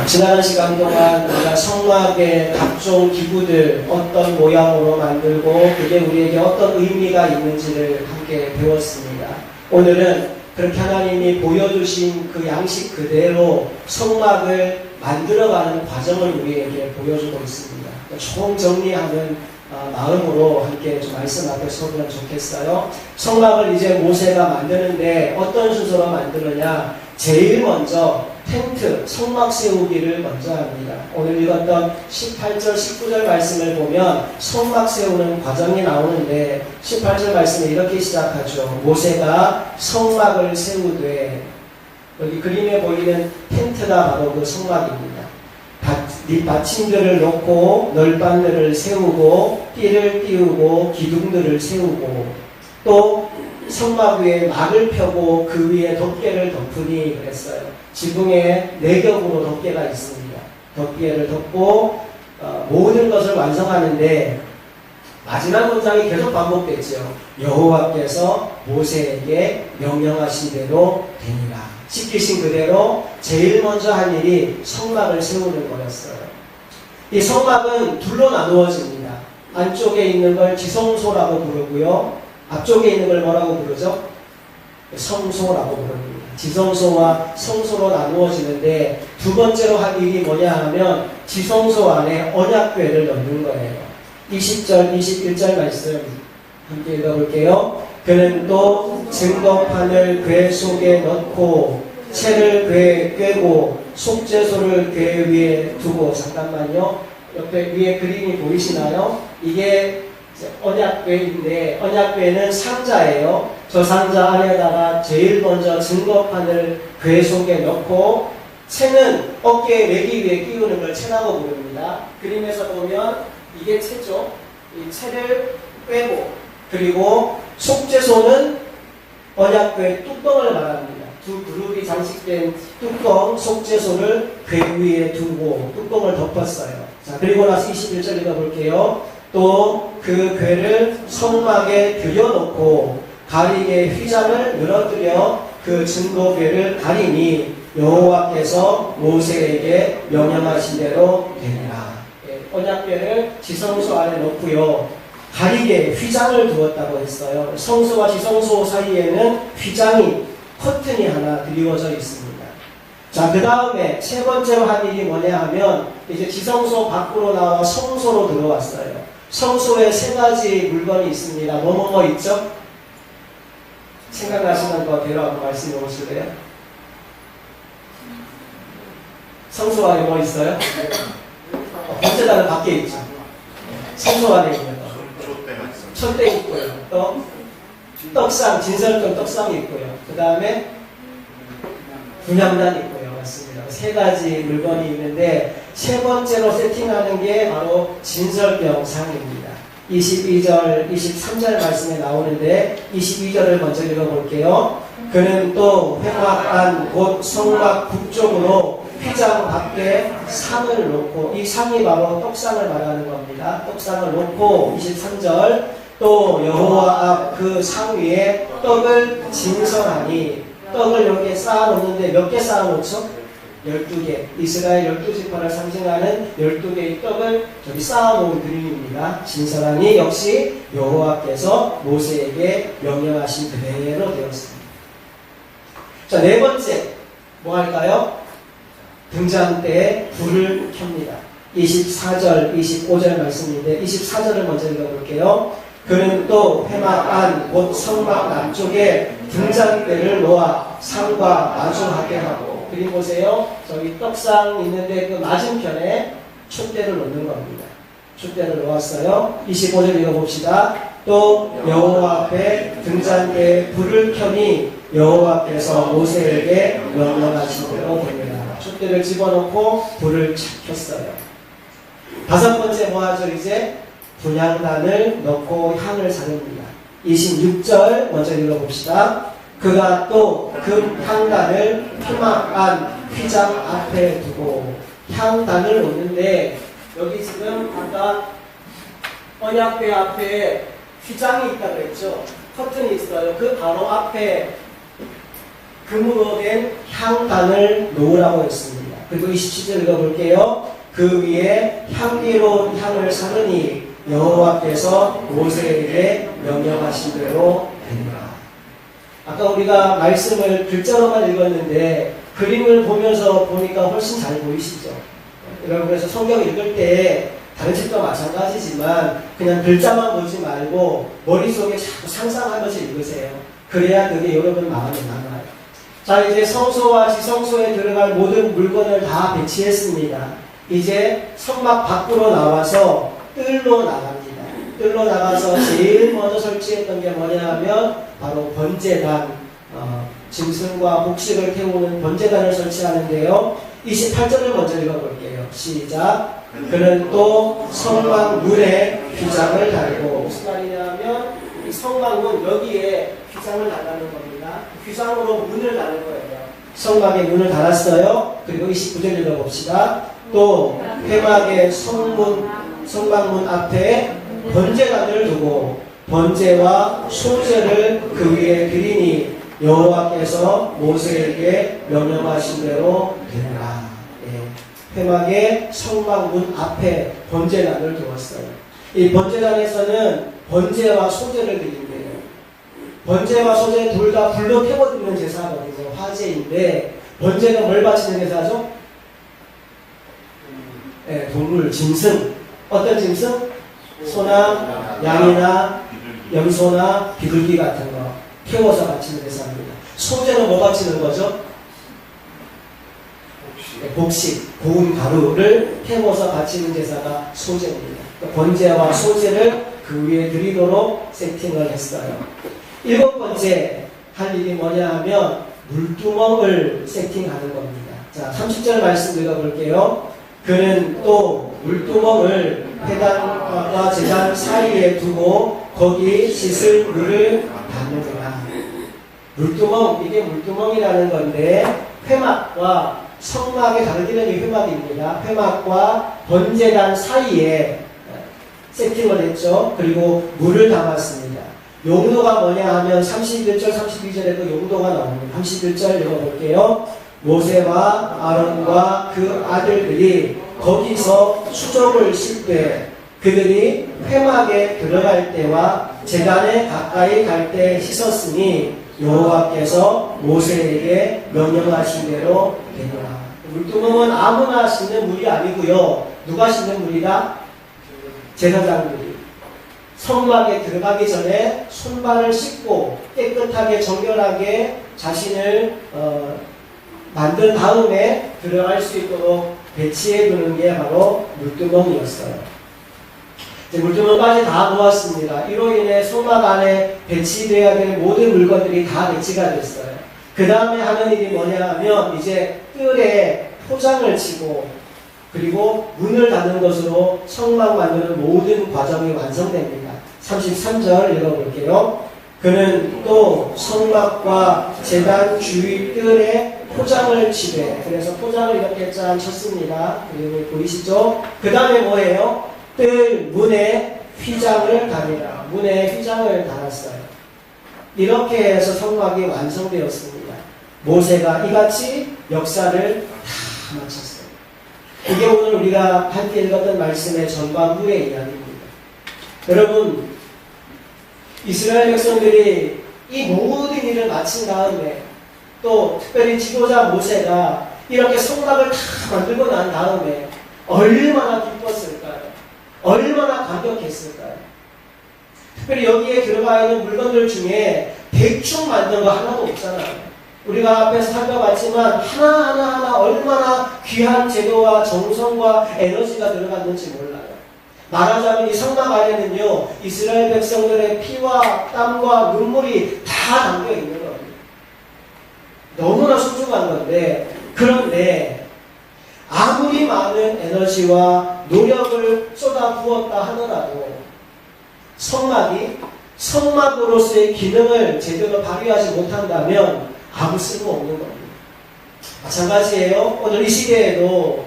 지난 시간 동안 우리가 성막의 각종 기구들 어떤 모양으로 만들고 그게 우리에게 어떤 의미가 있는지를 함께 배웠습니다. 오늘은 그렇게 하나님이 보여주신 그 양식 그대로 성막을 만들어가는 과정을 우리에게 보여주고 있습니다. 총정리하는 마음으로 함께 좀 말씀 앞에 서보면 좋겠어요. 성막을 이제 모세가 만드는데 어떤 순서로 만드느냐? 제일 먼저 텐트, 성막 세우기를 먼저 합니다. 오늘 읽었던 18절, 19절 말씀을 보면 성막 세우는 과정이 나오는데 18절 말씀에 이렇게 시작하죠. 모세가 성막을 세우되, 여기 그림에 보이는 텐트가 바로 그 성막입니다. 밑받침들을 놓고 널판들을 세우고 띠를 띄우고 기둥들을 세우고 또 성막 위에 막을 펴고 그 위에 덮개를 덮으니 그랬어요. 지붕에 4겹으로 덮개가 있습니다. 덮개를 덮고 모든 것을 완성하는데 마지막 문장이 계속 반복됐죠. 여호와께서 모세에게 명령하신 대로 되니라. 시키신 그대로 제일 먼저 한 일이 성막을 세우는 거였어요. 이 성막은 둘로 나누어집니다. 안쪽에 있는 걸 지성소라고 부르고요. 앞쪽에 있는 걸 뭐라고 부르죠? 성소라고 부릅니다. 지성소와 성소로 나누어지는데 두 번째로 한 일이 뭐냐 하면 지성소 안에 언약궤를 넣는 거예요. 20절, 21절 말씀 함께 읽어볼게요. 그는 또 증거판을 궤 속에 넣고 채를 궤에 꿰고 속죄소를 궤 위에 두고, 잠깐만요. 옆에 위에 그림이 보이시나요? 이게 언약궤인데 언약궤는 상자예요. 저 상자 안에다가 제일 먼저 증거판을 궤 속에 넣고 채는 어깨에 매기 위에 끼우는 걸 채라고 부릅니다. 그림에서 보면 이게 채죠. 이 채를 꿰고 그리고 속죄소는 언약궤 뚜껑을 말합니다. 두 그룹이 장식된 뚜껑 속죄소를 궤 위에 두고 뚜껑을 덮었어요. 자, 그리고 나서 21절 읽어볼게요. 또 그 궤를 성막에 들여놓고 가리개 휘장을 늘어뜨려 그 증거궤를 가리니 여호와께서 모세에게 명령하신 대로 되니라. 언약궤를 지성소 안에 놓고요. 가리개 휘장을 두었다고 했어요. 성소와 지성소 사이에는 휘장이, 커튼이 하나 드리워져 있습니다. 자, 그 다음에 세 번째로 한 일이 뭐냐 하면 이제 지성소 밖으로 나와 성소로 들어왔어요. 성소에 3가지 물건이 있습니다. 뭐뭐뭐 있죠? 생각나시는 거 대로 한번 말씀해 보실래요? 성소 안에 뭐 있어요? 번째다는 밖에 있죠. 성소 안에 있는 거. 촛대 있고요. 또 떡상, 진설금 떡상이 있고요. 그 다음에 분향단 있고요. 맞습니다. 3가지 물건이 있는데 세 번째로 세팅하는 게 바로 진설병상입니다. 22절, 23절 말씀에 나오는데 22절을 먼저 읽어볼게요. 그는 또 회막 안 곧 성막 북쪽으로 휘장 밖에 상을 놓고, 이 상이 바로 떡상을 말하는 겁니다. 떡상을 놓고 23절 또 여호와 앞 그 상 위에 떡을 진설하니, 떡을 여기에 쌓아놓는데 몇 개 쌓아놓죠? 12개. 이스라엘 12지파를 상징하는 12개의 떡을 저기 쌓아놓은 그림입니다. 진설하니 역시 여호와께서 모세에게 명령하신 그대로 되었습니다. 자, 4번째 뭐 할까요? 등잔 때에 불을 켭니다. 24절, 25절 말씀인데 24절을 먼저 읽어볼게요. 그는 또 회막 안 곧 성막 남쪽에 등잔대를 놓아 상과 마주하게 하고, 그림 보세요. 저기 떡상 있는데 그 맞은편에 촛대를 놓는 겁니다. 촛대를 놓았어요. 25절 읽어봅시다. 또 여호와 앞에 등잔대에 불을 켜니 여호와께서 모세에게 명령하신 대로 됩니다. 촛대를 집어넣고 불을 착 켰어요. 5번째 뭐 하죠? 이제 분향단을 넣고 향을 사릅니다. 26절 먼저 읽어봅시다. 그가 또 그 향단을 회막 안 휘장 앞에 두고, 향단을 놓는데 여기 지금 아까 언약궤 앞에 휘장이 있다고 했죠. 커튼이 있어요. 그 바로 앞에 금으로 된 향단을 놓으라고 했습니다. 그리고 27절 읽어볼게요. 그 위에 향기로운 향을 사르니 여호와께서 모세에게 명령하신 대로 되니라. 아까 우리가 말씀을 글자로만 읽었는데 그림을 보면서 보니까 훨씬 잘 보이시죠? 여러분, 그래서 성경 읽을 때 다른 책도 마찬가지지만 그냥 글자만 보지 말고 머릿속에 자꾸 상상하면서 읽으세요. 그래야 그게 여러분 마음에 남아요. 자, 이제 성소와 지성소에 들어갈 모든 물건을 다 배치했습니다. 이제 성막 밖으로 나와서 뜰로 나갑니다. 뜰로 나가서 제일 먼저 설치했던 게 뭐냐 하면 바로 번제단, 짐승과 곡식을 태우는 번제단을 설치하는데요. 28절을 먼저 읽어볼게요. 시작. 그는 또 성막 문에 휘장을 달고, 무슨 말이냐면 이 성막문 여기에 휘장을 달라는 겁니다. 휘장으로 문을 다는 거예요. 성막에 문을 달았어요. 그리고 29절 읽어봅시다. 또 회막의 성막문 앞에 번제단을 두고 번제와 소제를 그 위에 드리니 여호와께서 모세에게 명령하신 대로 되라. 회막의 성막문 앞에 번제단을 두었어요. 이 번제단에서는 번제와 소제를 드린대요. 번제와 소제 둘 다 불로 태워드리는 제사거든요. 화제인데 번제는 뭘 바치는 제사죠? 동물, 짐승. 어떤 짐승? 소나 양이나 염소나 비둘기 같은 거 태워서 바치는 제사입니다. 소제는 뭐 바치는 거죠? 곡식, 고운 가루를 태워서 바치는 제사가 소제입니다. 번제와 소제를 그 위에 드리도록 세팅을 했어요. 7번째 할 일이 뭐냐 하면 물두멍을 세팅하는 겁니다. 자, 30절 말씀 읽어볼게요. 그는 또 물두멍을 회당과 제단 사이에 두고 거기 씻을 물을 담으라. 물두멍, 이게 물두멍이라는 건데 회막과 성막에 다르기는 이 회막입니다. 회막과 번제단 사이에 세팅을 했죠. 그리고 물을 담았습니다. 용도가 뭐냐 하면 31절, 32절에도 용도가 나옵니다. 31절 읽어볼게요. 모세와 아론과 그 아들들이 거기서 수족을 실 때 그들이 회막에 들어갈 때와 제단에 가까이 갈 때 씻었으니 여호와께서 모세에게 명령하신 대로 되노라. 물두멍은 아무나 씻는 물이 아니고요. 누가 씻는 물이다? 제사장들이 성막에 들어가기 전에 손발을 씻고 깨끗하게 정결하게 자신을 만든 다음에 들어갈 수 있도록 배치해 두는 게 바로 물두멍이었어요. 물두멍까지 다 놓았습니다. 이로 인해 성막 안에 배치되어야 될 모든 물건들이 다 배치가 됐어요. 그 다음에 하는 일이 뭐냐 하면 이제 뜰에 포장을 치고 그리고 문을 닫는 것으로 성막 만드는 모든 과정이 완성됩니다. 33절 읽어볼게요. 그는 또 성막과 제단 주위 뜰에 포장을 치되, 그래서 포장을 이렇게 짠 쳤습니다. 그림을 보이시죠? 그 다음에 뭐예요? 뜰 문에 휘장을 달이라. 문에 휘장을 달았어요. 이렇게 해서 성막이 완성되었습니다. 모세가 이같이 역사를 다 마쳤어요. 이게 오늘 우리가 함께 읽었던 말씀의 전반부의 이야기입니다. 여러분, 이스라엘 백성들이 이 모든 일을 마친 다음에 또 특별히 지도자 모세가 이렇게 성막을 다 만들고 난 다음에 얼마나 기뻤을까요? 얼마나 감격했을까요? 특별히 여기에 들어가 있는 물건들 중에 대충 만든 거 하나도 없잖아요. 우리가 앞에서 살펴봤지만 하나하나 얼마나 귀한 재료와 정성과 에너지가 들어갔는지 몰라요. 말하자면 이 성막 안에는요, 이스라엘 백성들의 피와 땀과 눈물이 다 담겨 있는 겁니다. 너무나 소중한 건데, 그런데 아무리 많은 에너지와 노력을 쏟아부었다 하더라도 성막이 성막으로서의 기능을 제대로 발휘하지 못한다면 아무 쓸모없는 겁니다. 마찬가지예요. 오늘 이 시대에도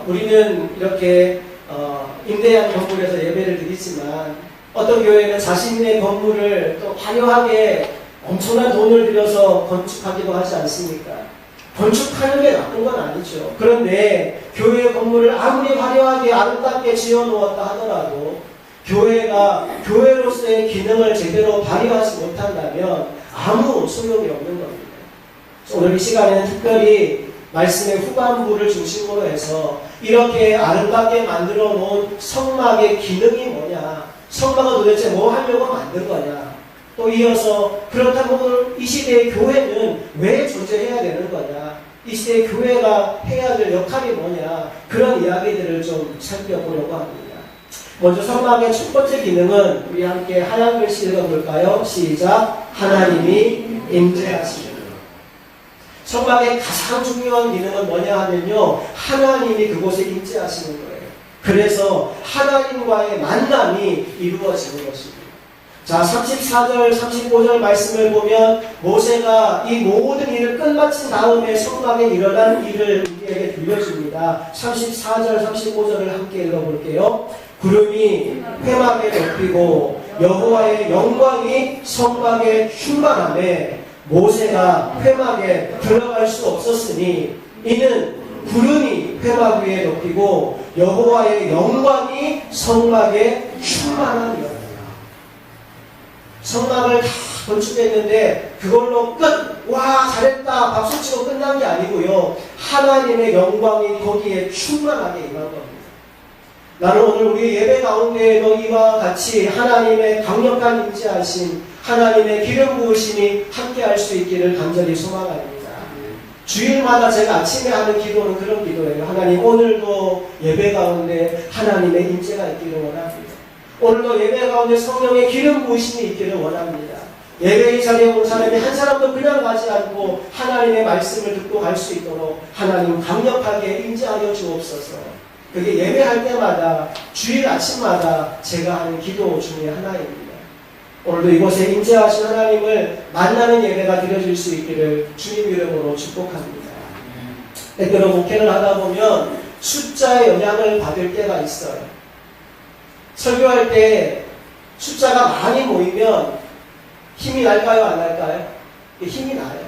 우리는 이렇게 임대한 건물에서 예배를 드리지만 어떤 교회는 자신의 건물을 또 화려하게 엄청난 돈을 들여서 건축하기도 하지 않습니까? 건축하는 게 나쁜 건 아니죠. 그런데 교회 건물을 아무리 화려하게 아름답게 지어놓았다 하더라도 교회가 교회로서의 기능을 제대로 발휘하지 못한다면 아무 소용이 없는 겁니다. 오늘 이 시간에는 특별히 말씀의 후반부를 중심으로 해서 이렇게 아름답게 만들어 놓은 성막의 기능이 뭐냐, 성막은 도대체 뭐 하려고 만든 거냐, 또 이어서 그렇다면 이 시대의 교회는 왜 존재해야 되는 거냐, 이 시대의 교회가 해야 될 역할이 뭐냐, 그런 이야기들을 좀 살펴보려고 합니다. 먼저 성막의 첫 번째 기능은 우리 함께 하얀 글씨 읽어볼까요? 시작. 하나님이 임재하시는. 성막의 가장 중요한 기능은 뭐냐 하면요, 하나님이 그곳에 임재하시는 거예요. 그래서 하나님과의 만남이 이루어지는 것입니다. 자, 34절, 35절 말씀을 보면 모세가 이 모든 일을 끝마친 다음에 성막에 일어난 일을 우리에게 들려줍니다. 34절, 35절을 함께 읽어볼게요. 구름이 회막에 덮이고 여호와의 영광이 성막에 충만하며 모세가 회막에 들어갈 수 없었으니 이는 구름이 회막 위에 덮이고 여호와의 영광이 성막에 충만함이었다. 성막을 다 건축했는데 그걸로 끝! 와 잘했다! 박수치고 끝난 게 아니고요, 하나님의 영광이 거기에 충만하게 임한 겁니다. 나는 오늘 우리 예배 가운데에도 이와 같이 하나님의 강력한 임재하심, 하나님의 기름 부으심이 함께 할 수 있기를 간절히 소망합니다. 주일마다 제가 아침에 하는 기도는 그런 기도예요. 하나님, 오늘도 예배 가운데 하나님의 임재가 있기를 원합니다. 오늘도 예배 가운데 성령의 기름 부으심이 있기를 원합니다. 예배의 자리에 온 사람이 한 사람도 그냥 가지 않고 하나님의 말씀을 듣고 갈 수 있도록 하나님 강력하게 임재하여 주옵소서. 그게 예배할 때마다, 주일 아침마다 제가 하는 기도 중에 하나입니다. 오늘도 이곳에 임재하신 하나님을 만나는 예배가 드려질 수 있기를 주님 이름으로 축복합니다. 때때로 목회를 하다 보면 숫자의 영향을 받을 때가 있어요. 설교할 때 숫자가 많이 모이면 힘이 날까요, 안 날까요? 힘이 나요.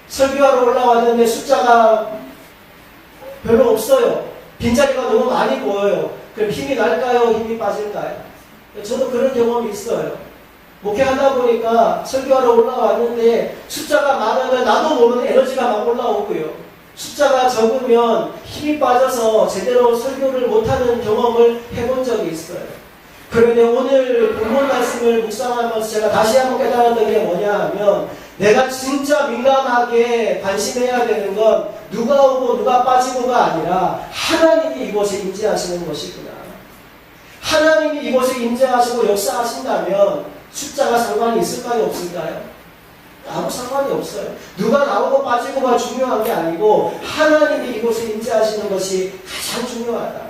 설교하러 올라왔는데 숫자가 별로 없어요. 빈자리가 너무 많이 보여요. 그럼 힘이 날까요? 힘이 빠질까요? 저도 그런 경험이 있어요. 목회하다 보니까 설교하러 올라왔는데 숫자가 많으면 나도 모르는 에너지가 막 올라오고요. 숫자가 적으면 힘이 빠져서 제대로 설교를 못하는 경험을 해본 적이 있어요. 그런데 오늘 본문 말씀을 묵상하면서 제가 다시 한번 깨달았던 게 뭐냐 하면, 내가 진짜 민감하게 관심해야 되는 건 누가 오고 누가 빠지고가 아니라 하나님이 이곳에 임재하시는 것이구나. 하나님이 이곳에 임재하시고 역사하신다면 숫자가 상관이 있을까요, 없을까요? 아무 상관이 없어요. 누가 나오고 빠지고가 중요한 게 아니고 하나님이 이곳에 임재하시는 것이 가장 중요하다.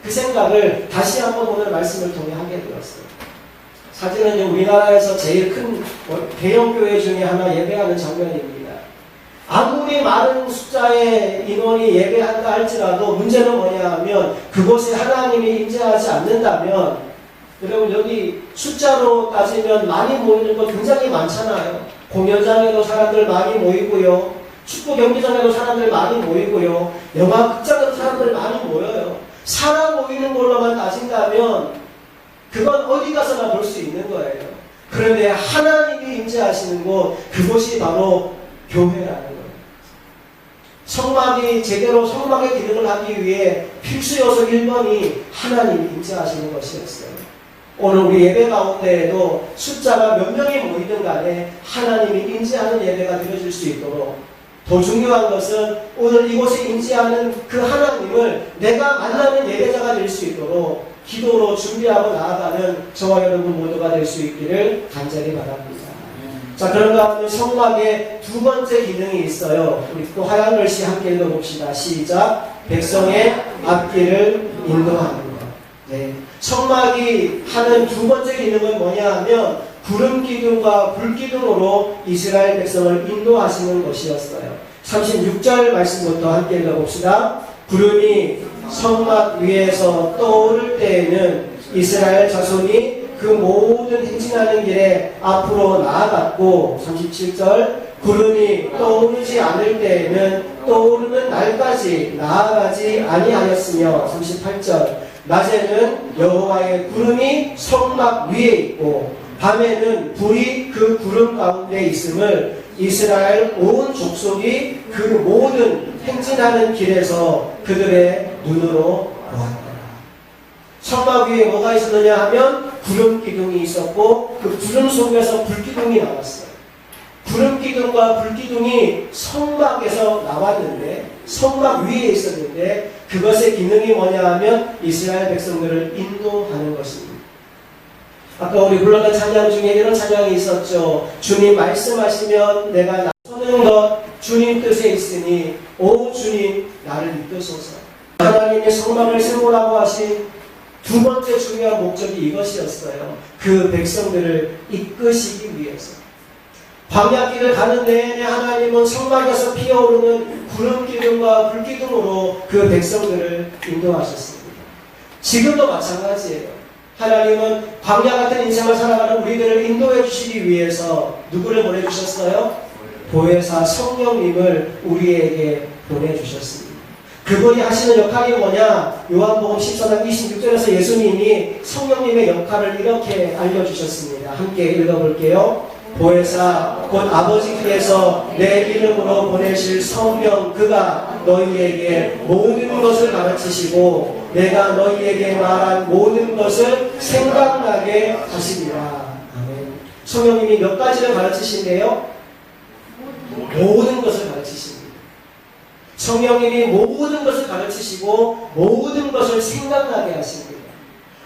그 생각을 다시 한번 오늘 말씀을 통해 하게 되었어요. 사실은 우리나라에서 제일 큰 대형 교회 중에 하나 예배하는 장면입니다. 아무리 많은 숫자의 인원이 예배한다 할지라도 문제는 뭐냐 하면 그곳에 하나님이 임재하지 않는다면, 여러분 여기 숫자로 따지면 많이 모이는 거 굉장히 많잖아요. 공연장에도 사람들 많이 모이고요, 축구 경기장에도 사람들 많이 모이고요, 영화 극장에도 사람들 많이 모여요. 사람 모이는 걸로만 따진다면 그건 어디 가서나 볼 수 있는 거예요. 그런데 하나님이 임재하시는 곳, 그곳이 바로 교회라는 거예요. 성막이 제대로 성막의 기능을 하기 위해 필수 요소 1번이 하나님이 임재하시는 것이었어요. 오늘 우리 예배 가운데에도 숫자가 몇 명이 모이든 간에 하나님이 임재하는 예배가 드려질 수 있도록, 더 중요한 것은 오늘 이곳에 임재하는 그 하나님을 내가 만나는 예배자가 될 수 있도록 기도로 준비하고 나아가는 저와 여러분 모두가 될 수 있기를 간절히 바랍니다. 자, 그런 가운데 성막에 두 번째 기능이 있어요. 우리 또 하얀 글씨 함께 읽어봅시다. 시작. 백성의 앞길을 인도하는 것. 네. 성막이 하는 두 번째 기능은 뭐냐 하면 구름 기둥과 불 기둥으로 이스라엘 백성을 인도하시는 것이었어요. 36절 말씀부터 함께 읽어봅시다. 구름이 성막 위에서 떠오를 때에는 이스라엘 자손이 그 모든 행진하는 길에 앞으로 나아갔고, 37절, 구름이 떠오르지 않을 때에는 떠오르는 날까지 나아가지 아니하였으며 38절 낮에는 여호와의 구름이 성막 위에 있고 밤에는 불이 그 구름 가운데 있음을 이스라엘 온 족속이 그 모든 행진하는 길에서 그들의 눈으로 보았더라. 성막 위에 뭐가 있었느냐 하면 구름 기둥이 있었고 그 구름 속에서 불기둥이 나왔어요. 구름 기둥과 불기둥이 성막에서 나왔는데 성막 위에 있었는데 그것의 기능이 뭐냐 하면 이스라엘 백성들을 인도하는 것입니다. 아까 우리 불렀던 찬양 중에 이런 찬양이 있었죠. 주님 말씀하시면 내가 나서는 것 주님 뜻에 있으니 오 주님 나를 이끄소서. 하나님의 성막을 세우라고 하신 두 번째 중요한 목적이 이것이었어요. 그 백성들을 이끄시기 위해서. 광야길을 가는 내내 하나님은 성막에서 피어오르는 구름기둥과 불기둥으로 그 백성들을 인도하셨습니다. 지금도 마찬가지예요. 하나님은 광야 같은 인생을 살아가는 우리들을 인도해 주시기 위해서 누구를 보내주셨어요? 보혜사 성령님을 우리에게 보내주셨습니다. 그분이 하시는 역할이 뭐냐? 요한복음 14장 26절에서 예수님이 성령님의 역할을 이렇게 알려주셨습니다. 함께 읽어볼게요. 보혜사 곧 아버지께서 내 이름으로 보내실 성령 그가 너희에게 모든 것을 가르치시고 내가 너희에게 말한 모든 것을 생각나게 하시리라. 아멘. 성령님이 몇 가지를 가르치신대요? 모든 것을 가르치십니다. 성령님이 모든 것을 가르치시고 모든 것을 생각나게 하십니다.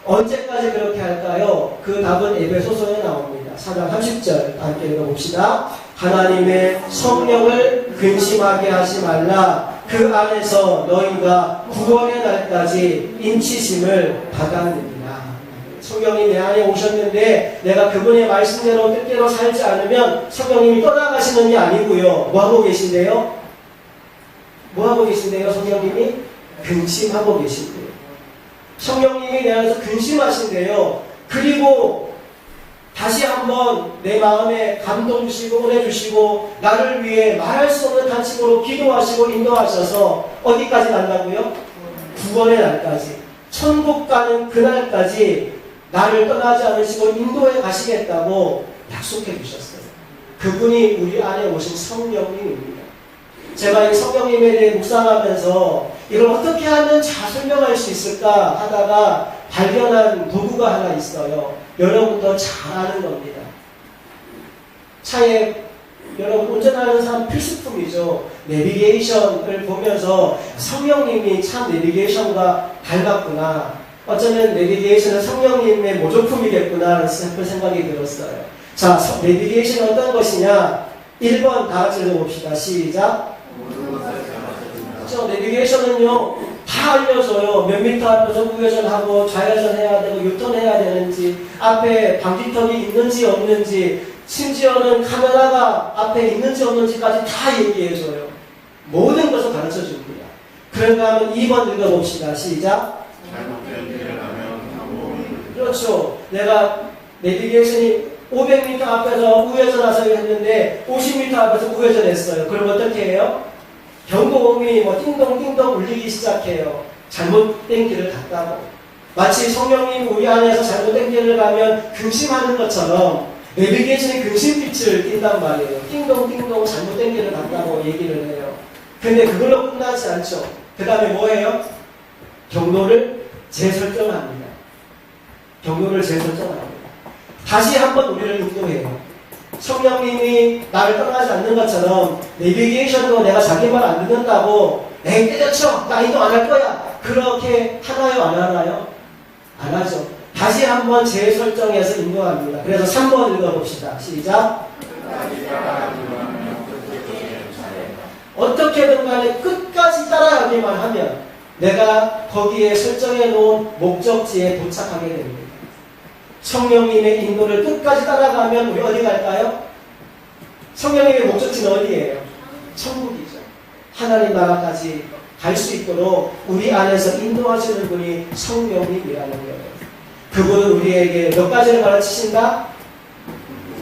언제까지 그렇게 할까요? 그 답은 에베소서에 나옵니다. 4장 30절 함께 읽어봅시다. 하나님의 성령을 근심하게 하지 말라. 그 안에서 너희가 구원의 날까지 인치심을 받았느니라. 성령이 내 안에 오셨는데 내가 그분의 말씀대로 뜻대로 살지 않으면 성령님이 떠나가시는 게 아니고요. 뭐하고 계신데요? 뭐하고 계신데요? 성령님이 근심하고 계신데요. 성령님이 내 안에서 근심하신대요. 그리고 다시 한번 내 마음에 감동 주시고 은혜 주시고 나를 위해 말할 수 없는 탄식으로 기도하시고 인도하셔서 어디까지 간다고요? 구원의 날까지, 천국 가는 그날까지 나를 떠나지 않으시고 인도해 가시겠다고 약속해 주셨어요. 그분이 우리 안에 오신 성령님입니다. 제가 이 성령님에 대해 묵상하면서 이걸 어떻게 하면 잘 설명할 수 있을까 하다가 발견한 도구가 하나 있어요. 여러분도 잘 아는 겁니다. 차에 여러분 운전하는 사람 필수품이죠. 내비게이션을 보면서 성령님이 참 내비게이션과 닮았구나. 어쩌면 내비게이션은 성령님의 모조품이겠구나 싶은 생각이 들었어요. 자, 내비게이션은 어떤 것이냐? 1번 다 같이 읽어봅시다. 시작. 내비게이션은요 다 알려줘요. 몇 미터 앞에서 우회전하고 좌회전해야 되고 유턴해야 되는지, 앞에 방지턱이 있는지 없는지, 심지어는 카메라가 앞에 있는지 없는지까지 다 얘기해줘요. 모든 것을 가르쳐줍니다. 그런가 하면 2번 읽어봅시다. 시작. 그렇죠. 내가 내비게이션이 500m 앞에서 우회전하세요 했는데 50m 앞에서 우회전했어요. 그럼 어떻게 해요? 경고음이 띵동띵동 울리기 시작해요. 잘못된 길을 갔다고. 마치 성령님 우리 안에서 잘못된 길을 가면 근심하는 것처럼 내비게이션이 근심빛을 띈단 말이에요. 띵동띵동 잘못된 길을 갔다고 얘기를 해요. 근데 그걸로 끝나지 않죠. 그 다음에 뭐예요? 경로를 재설정합니다. 경로를 재설정합니다. 다시 한번 우리를 인도해요. 성령님이 나를 떠나지 않는 것처럼 내비게이션도 내가 자기 말 안 듣는다고 에이 때려쳐 나 인도 안 할 거야 그렇게 하나요 안 하나요? 안 하죠. 다시 한번 재설정해서 인도합니다. 그래서 3번 읽어봅시다. 시작. 어떻게든 간에 끝까지 따라가기만 하면 내가 거기에 설정해 놓은 목적지에 도착하게 됩니다. 성령님의 인도를 끝까지 따라가면 우리 어디 갈까요? 성령님의 목적지는 어디예요? 천국이죠. 하나님 나라까지 갈 수 있도록 우리 안에서 인도하시는 분이 성령님이라는 거예요. 그분은 우리에게 몇 가지를 가르치신다?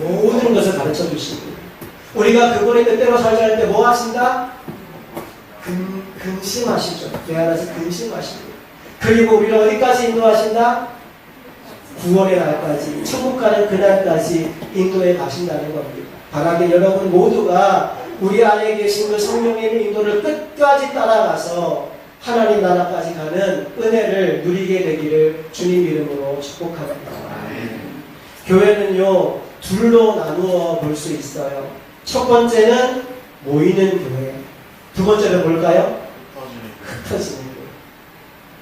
모든 것을 가르쳐 주십니다. 우리가 그분의 뜻대로 살자 할 때 뭐 하신다? 근심하시죠. 내 안에서 근심하시고. 그리고 우리를 어디까지 인도하신다? 구원의 날까지, 천국 가는 그날까지 인도해 가신다는 겁니다. 바라기 여러분 모두가 우리 안에 계신 그 성령님의 인도를 끝까지 따라가서 하나님 나라까지 가는 은혜를 누리게 되기를 주님 이름으로 축복합니다. 교회는요, 둘로 나누어 볼 수 있어요. 첫 번째는 모이는 교회. 두 번째는 뭘까요? 흩어지는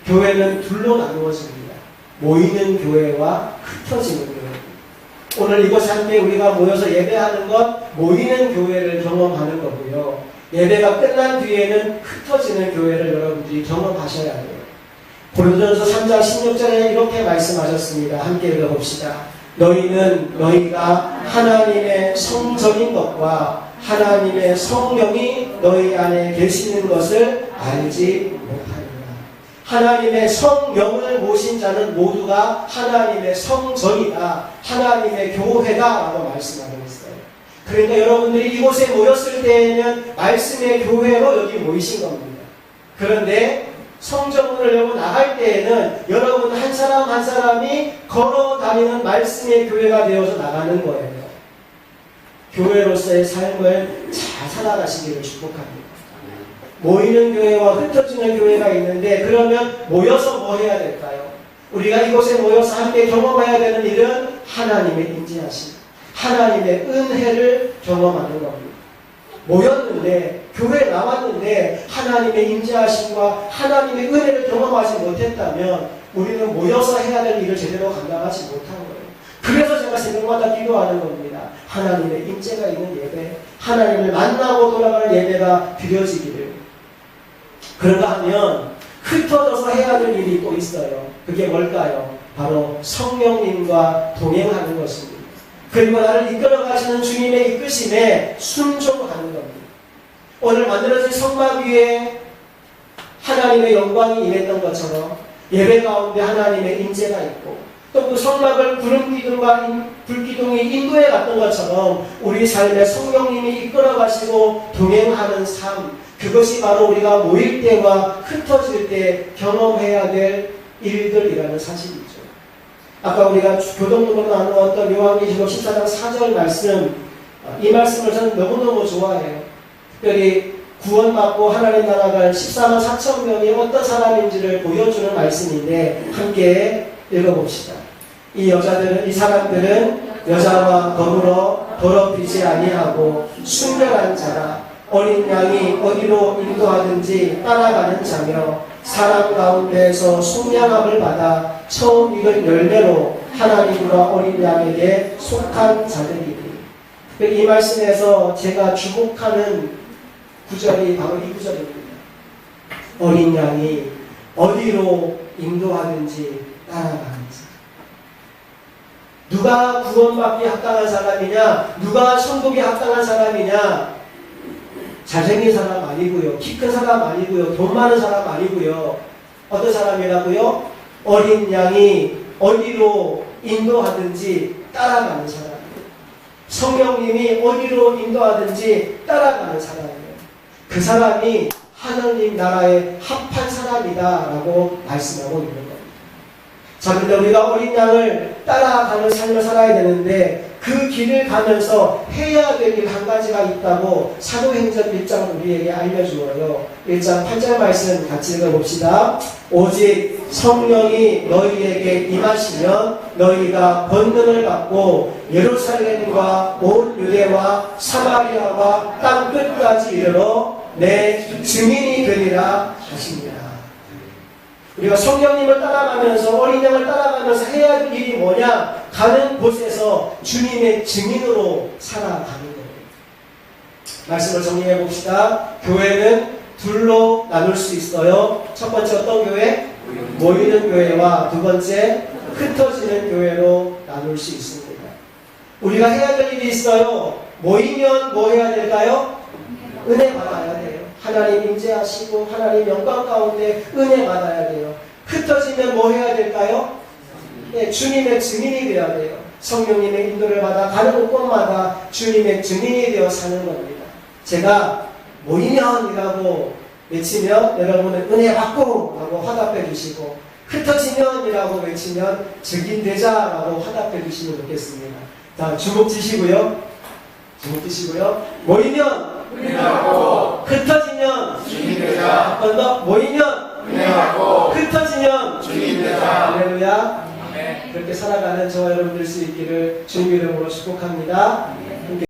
교회. 교회는 둘로 나누어집니다. 모이는 교회와 흩어지는 교회. 오늘 이곳에 함께 우리가 모여서 예배하는 것, 모이는 교회를 경험하는 거고요. 예배가 끝난 뒤에는 흩어지는 교회를 여러분들이 경험하셔야 돼요. 고린도전서 3장 16절에 이렇게 말씀하셨습니다. 함께 읽어봅시다. 너희는 너희가 하나님의 성전인 것과 하나님의 성령이 너희 안에 계시는 것을 알지 못하리라. 하나님의 성령을 모신 자는 모두가 하나님의 성전이다, 하나님의 교회다 라고 말씀하고 있어요. 그러니까 여러분들이 이곳에 모였을 때에는 말씀의 교회로 여기 모이신 겁니다. 그런데 성전문을 열고 나갈 때에는 여러분 한 사람 한 사람이 걸어 다니는 말씀의 교회가 되어서 나가는 거예요. 교회로서의 삶을 잘 살아가시기를 축복합니다. 모이는 교회와 흩어지는 교회가 있는데, 그러면 모여서 뭐 해야 될까요? 우리가 이곳에 모여서 함께 경험해야 되는 일은 하나님의 인지하심, 하나님의 은혜를 경험하는 겁니다. 모였는데, 교회에 나왔는데 하나님의 인지하심과 하나님의 은혜를 경험하지 못했다면 우리는 모여서 해야 될 일을 제대로 감당하지 못한 거예요. 그래서 제가 새벽마다 기도하는 겁니다. 하나님의 임재가 있는 예배, 하나님을 만나고 돌아가는 예배가 드려지기를. 그런가 하면 흩어져서 해야 될 일이 또 있어요. 그게 뭘까요? 바로 성령님과 동행하는 것입니다. 그리고 나를 이끌어 가시는 주님의 이끄심에 순종하는 겁니다. 오늘 만들어진 성막 위에 하나님의 영광이 임했던 것처럼 예배 가운데 하나님의 임재가 있고, 또 그 성막을 구름 기둥과 불 기둥이 인도해 갔던 것처럼 우리 삶에 성령님이 이끌어 가시고 동행하는 삶, 그것이 바로 우리가 모일 때와 흩어질 때 경험해야 될 일들이라는 사실이죠. 아까 우리가 교동으로 나누었던 요한계시록 14장 4절 말씀, 이 말씀을 저는 너무너무 좋아해요. 특별히 구원받고 하나님 나라 갈 14만 4천 명이 어떤 사람인지를 보여주는 말씀인데 함께 읽어봅시다. 이 여자들은, 이 사람들은 여자와 더불어 더럽히지 아니하고 순결한 자라, 어린 양이 어디로 인도하든지 따라가는 자며 사람 가운데에서 속량함을 받아 처음 익은 열매로 하나님과 어린 양에게 속한 자들이니. 이 말씀에서 제가 주목하는 구절이 바로 이 구절입니다. 어린 양이 어디로 인도하든지 따라가는지. 누가 구원받기 합당한 사람이냐, 누가 천국에 합당한 사람이냐, 잘생긴 사람 아니고요, 키 큰 사람 아니고요, 돈 많은 사람 아니고요. 어떤 사람이라고요? 어린 양이 어디로 인도하든지 따라가는 사람. 성령님이 어디로 인도하든지 따라가는 사람이에요. 그 사람이 하나님 나라에 합한 사람이다라고 말씀하고 있는 겁니다. 자, 그런데 우리가 어린 양을 따라가는 삶을 살아야 되는데 그 길을 가면서 해야 될 일 한 가지가 있다고 사도행전 1장 우리에게 알려주어요. 1장 8절 말씀 같이 읽어봅시다. 오직 성령이 너희에게 임하시면 너희가 권능을 받고 예루살렘과 온 유대와 사마리아와 땅 끝까지 이르러 내 증인이 되리라 하십니다. 우리가 성령님을 따라가면서, 어린 양을 따라가면서 해야 할 일이 뭐냐? 가는 곳에서 주님의 증인으로 살아가는 거예요. 말씀을 정리해 봅시다. 교회는 둘로 나눌 수 있어요. 첫 번째 어떤 교회? 모이는 교회와 두 번째 흩어지는 교회로 나눌 수 있습니다. 우리가 해야 될 일이 있어요. 모이면 뭐 해야 될까요? 은혜 받아야 돼요. 하나님 임재하시고 하나님 영광 가운데 은혜 받아야 돼요. 흩어지면 뭐 해야 될까요? 네, 주님의 증인이 되어야 돼요. 성령님의 인도를 받아 가는 곳마다 주님의 증인이 되어 사는 겁니다. 제가 모이면이라고 외치면 여러분은 은혜 받고 라고 화답해 주시고, 흩어지면이라고 외치면 증인되자라고 화답해 주시면 좋겠습니다. 자, 주목 주시고요. 모이면 은혜 받고 흩어지면 증인되자. 한 번 더. 모이면 은혜 받고 흩어지면 증인되자. 할렐루야. 아멘. 그렇게 살아가는 저와 여러분 될 수 있기를 주님 이름으로 축복합니다.